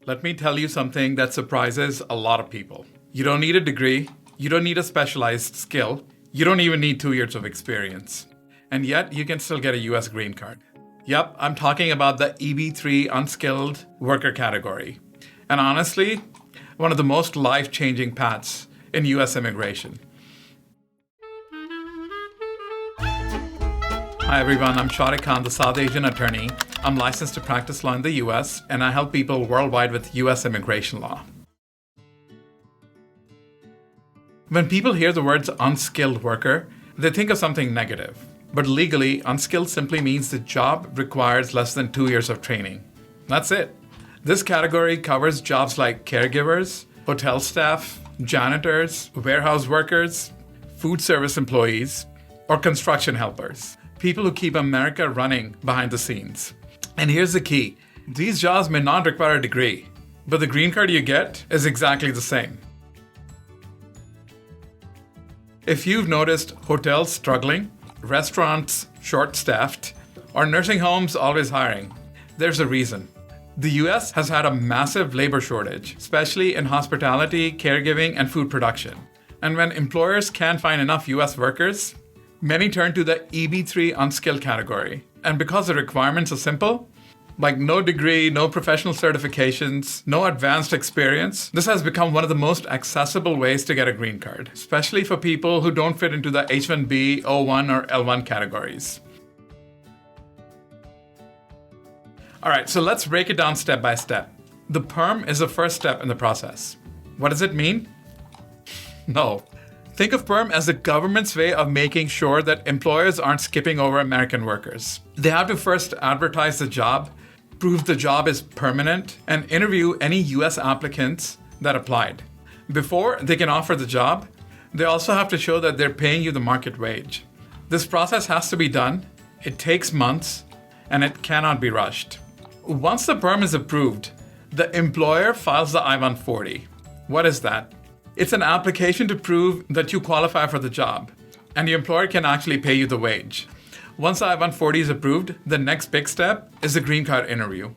Let me tell you something that surprises a lot of people. You don't need a degree, you don't need a specialized skill, you don't even need 2 years of experience. And yet, you can still get a US green card. Yep, I'm talking about the EB-3 unskilled worker category. And honestly, one of the most life-changing paths in US immigration. Hi everyone, I'm Shariq, the South Asian attorney. I'm licensed to practice law in the US, and I help people worldwide with US immigration law. When people hear the words unskilled worker, they think of something negative. But legally, unskilled simply means the job requires less than 2 years of training. That's it. This category covers jobs like caregivers, hotel staff, janitors, warehouse workers, food service employees, or construction helpers. People who keep America running behind the scenes. And here's the key. These jobs may not require a degree, but the green card you get is exactly the same. If you've noticed hotels struggling, restaurants short-staffed, or nursing homes always hiring, there's a reason. The US has had a massive labor shortage, especially in hospitality, caregiving, and food production. And when employers can't find enough US workers, many turn to the EB-3 unskilled category. And because the requirements are simple, like no degree, no professional certifications, no advanced experience, this has become one of the most accessible ways to get a green card, especially for people who don't fit into the H-1B, O-1, or L-1 categories. All right, so let's break it down step by step. The perm is the first step in the process. What does it mean? No. Think of perm as the government's way of making sure that employers aren't skipping over American workers. They have to first advertise the job, prove the job is permanent, and interview any US applicants that applied. Before they can offer the job, they also have to show that they're paying you the market wage. This process has to be done, it takes months, and it cannot be rushed. Once the perm is approved, the employer files the I-140. What is that? It's an application to prove that you qualify for the job, and the employer can actually pay you the wage. Once the I-140 is approved, the next big step is the green card interview.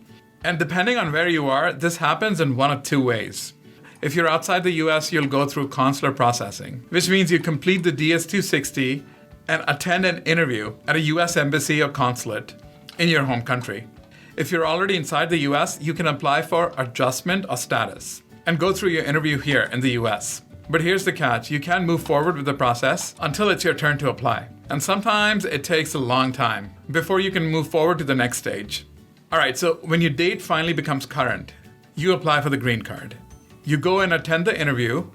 And depending on where you are, this happens in one of two ways. If you're outside the US, you'll go through consular processing, which means you complete the DS-260 and attend an interview at a US embassy or consulate in your home country. If you're already inside the US, you can apply for adjustment of status and go through your interview here in the US. But here's the catch, you can't move forward with the process until it's your turn to apply. And sometimes it takes a long time before you can move forward to the next stage. All right, so when your date finally becomes current, you apply for the green card. You go and attend the interview,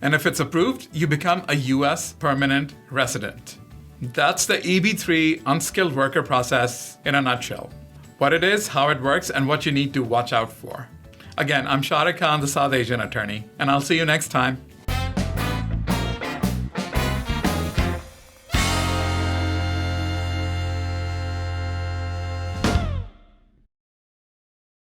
and if it's approved, you become a US permanent resident. That's the EB-3 unskilled worker process in a nutshell. What it is, how it works, and what you need to watch out for. Again, I'm Sharaque, the South Asian attorney, and I'll see you next time.